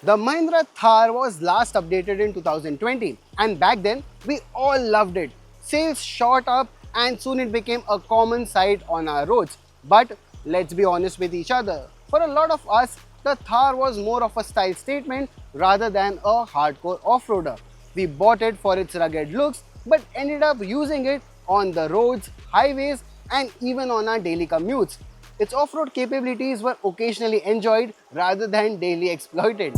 The Mahindra Thar was last updated in 2020 and back then we all loved it. Sales shot up and soon it became a common sight on our roads. But let's be honest with each other. For a lot of us, the Thar was more of a style statement rather than a hardcore off-roader. We bought it for its rugged looks but ended up using it on the roads, highways and even on our daily commutes. Its off-road capabilities were occasionally enjoyed rather than daily exploited.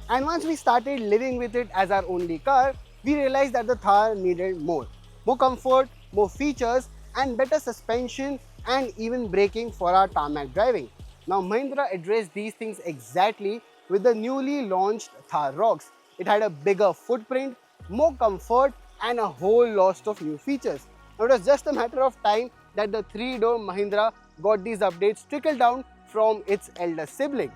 And once we started living with it as our only car, we realized that the Thar needed more. More comfort, more features and better suspension and even braking for our tarmac driving. Now Mahindra addressed these things exactly with the newly launched Thar Rocks. It had a bigger footprint, more comfort and a whole lot of new features. Now it was just a matter of time that the three-door Mahindra got these updates trickled down from its elder sibling.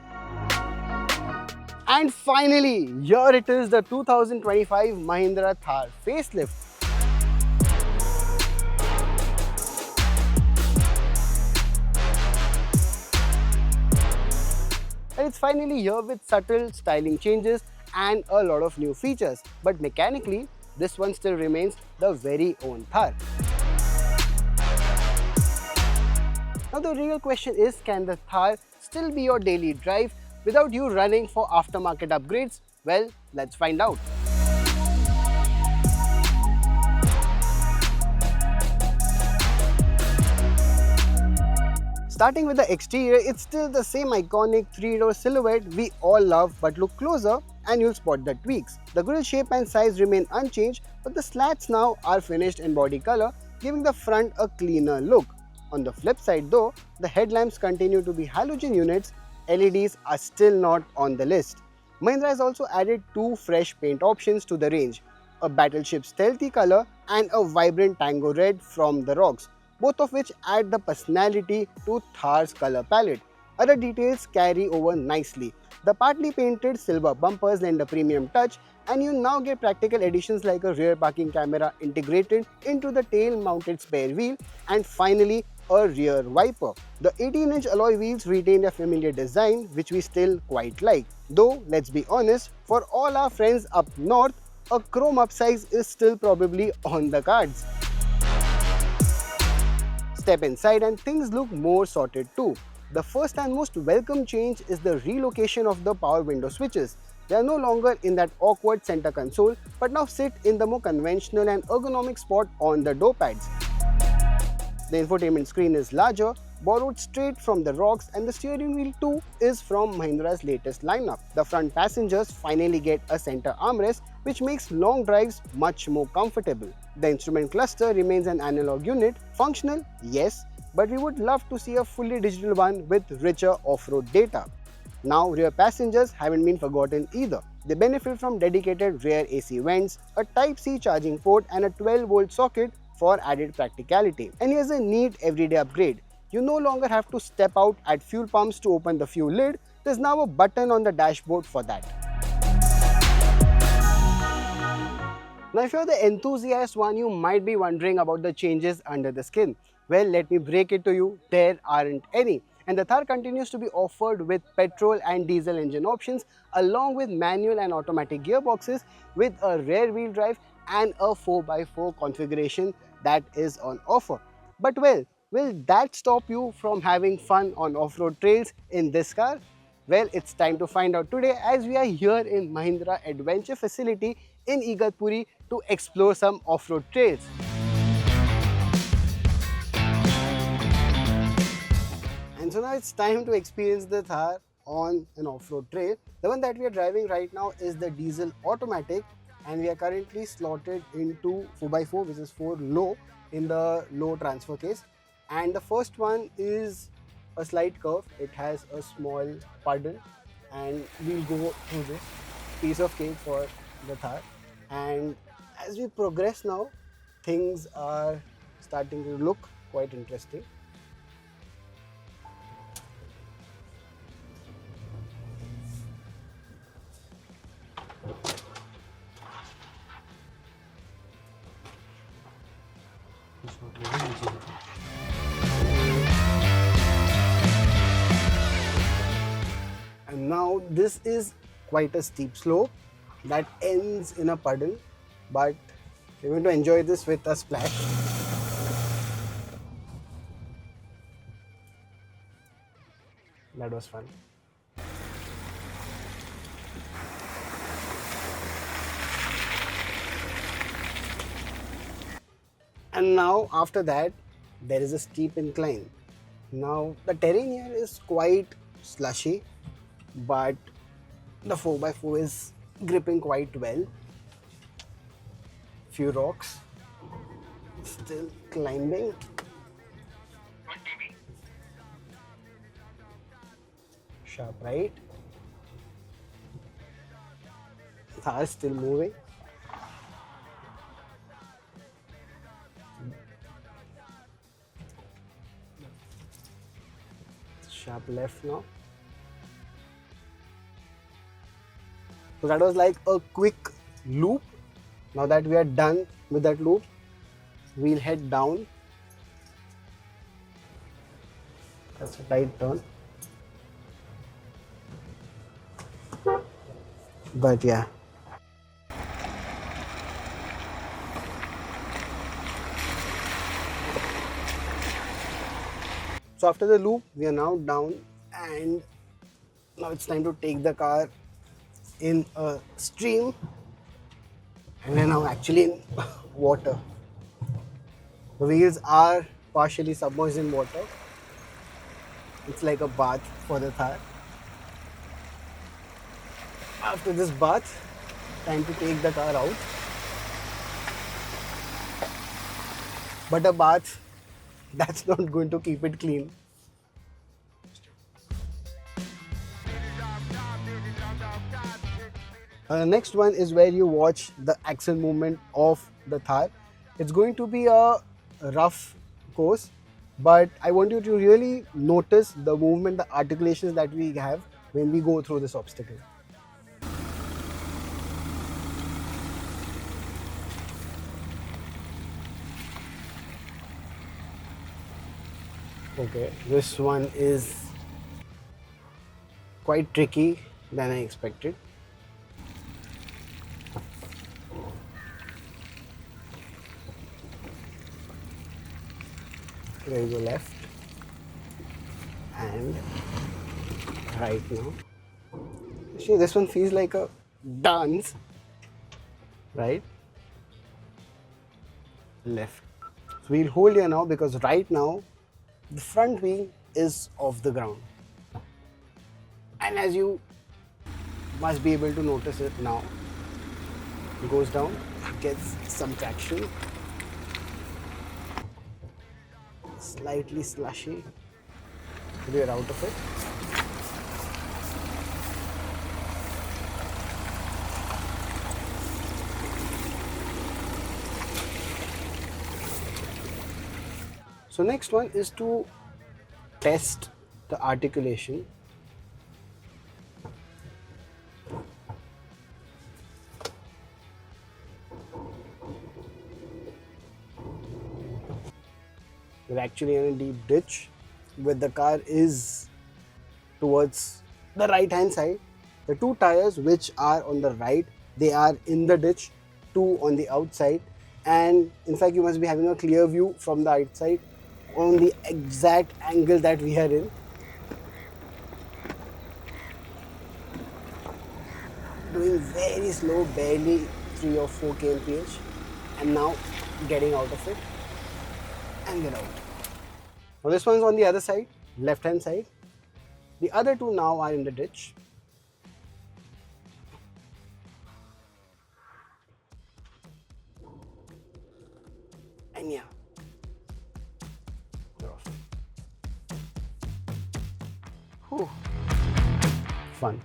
And finally, here it is, the 2025 Mahindra Thar Facelift. And it's finally here with subtle styling changes and a lot of new features. But mechanically, this one still remains the very own Thar. Now the real question is, can the Thar still be your daily drive without you running for aftermarket upgrades? Well, let's find out. Starting with the exterior, it's still the same iconic three-door silhouette we all love, but look closer and you'll spot the tweaks. The grille shape and size remain unchanged, but the slats now are finished in body color, giving the front a cleaner look. On the flip side though, the headlamps continue to be halogen units. LEDs are still not on the list. Mahindra has also added two fresh paint options to the range, a battleship stealthy color and a vibrant tango red from the rocks, both of which add the personality to Thar's color palette. Other details carry over nicely. The partly painted silver bumpers lend a premium touch, and you now get practical additions like a rear parking camera integrated into the tail-mounted spare wheel, and finally a rear wiper. The 18-inch alloy wheels retain their familiar design, which we still quite like. Though, let's be honest, for all our friends up north, a chrome upsize is still probably on the cards. Step inside and things look more sorted too. The first and most welcome change is the relocation of the power window switches. They are no longer in that awkward center console, but now sit in the more conventional and ergonomic spot on the door pads. The infotainment screen is larger, borrowed straight from the rocks, and the steering wheel too is from Mahindra's latest lineup. The front passengers finally get a center armrest, which makes long drives much more comfortable. The instrument cluster remains an analog unit, functional, yes, but we would love to see a fully digital one with richer off-road data. Now rear passengers haven't been forgotten either. They benefit from dedicated rear AC vents, a Type-C charging port and a 12-volt socket for added practicality. And here's a neat everyday upgrade. You no longer have to step out at fuel pumps to open the fuel lid. There's now a button on the dashboard for that. Now if you're the enthusiast one, you might be wondering about the changes under the skin. Well, let me break it to you, there aren't any. And the Thar continues to be offered with petrol and diesel engine options along with manual and automatic gearboxes with a rear wheel drive and a 4x4 configuration that is on offer. But well, will that stop you from having fun on off-road trails in this car? Well, it's time to find out today as we are here in Mahindra Adventure Facility in Igatpuri to explore some off-road trails. And so now it's time to experience the Thar on an off-road trail. The one that we are driving right now is the diesel automatic, and we are currently slotted into 4x4, which is 4 low in the low transfer case. And the first one is a slight curve. It has a small puddle, and we'll go through this piece of cake for the Thar. And as we progress now, things are starting to look quite interesting. And And now this is quite a steep slope that ends in a puddle, but we're going to enjoy this with a splash. That was fun. And now after that, there is a steep incline. Now the terrain here is quite slushy, but the 4x4 is gripping quite well. Few rocks, still climbing. Sharp right. Thar still moving. Sharp left now. So that was like a quick loop. Now that we are done with that loop, we'll head down. That's a tight turn. But yeah. So after the loop, we are now down, and now it's time to take the car in a stream, and we're now actually in water. The wheels are partially submerged in water. It's like a bath for the Thar. After this bath, time to take the car out. But a bath, that's not going to keep it clean. Next one is where you watch the axle movement of the Thar. It's going to be a rough course, but I want you to really notice the movement, the articulations that we have when we go through this obstacle. Okay, this one is quite tricky than I expected. There you go, left and right now. See, this one feels like a dance, right? Left. So we'll hold here now because right now the front wheel is off the ground. And as you must be able to notice it now, it goes down, gets some traction. Slightly slushy, we are out of it. So next one is to test the articulation. We're actually in a deep ditch where the car is towards the right hand side. The two tires which are on the right, they are in the ditch, two on the outside, and in fact you must be having a clear view from the outside on the exact angle that we are in. Doing very slow, barely 3 or 4 kmph, and now getting out of it. And get out. Now this one's on the other side, left hand side. The other two now are in the ditch. And yeah, they're off. Whew. Fun.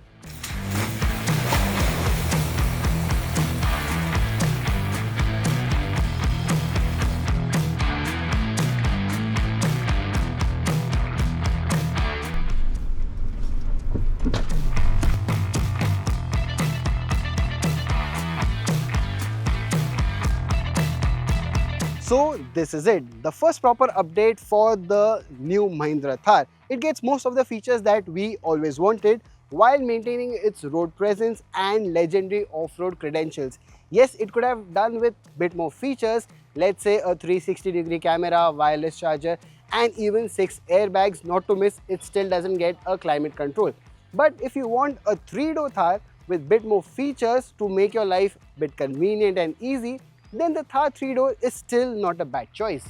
So this is it, the first proper update for the new Mahindra Thar. It gets most of the features that we always wanted. while maintaining its road presence and legendary off-road credentials. Yes, it could have done with bit more features, let's say a 360-degree camera, wireless charger, and even 6 airbags. Not to miss, it still doesn't get a climate control. But if you want a 3-door Thar with bit more features to make your life bit convenient and easy, then the Thar 3-door is still not a bad choice.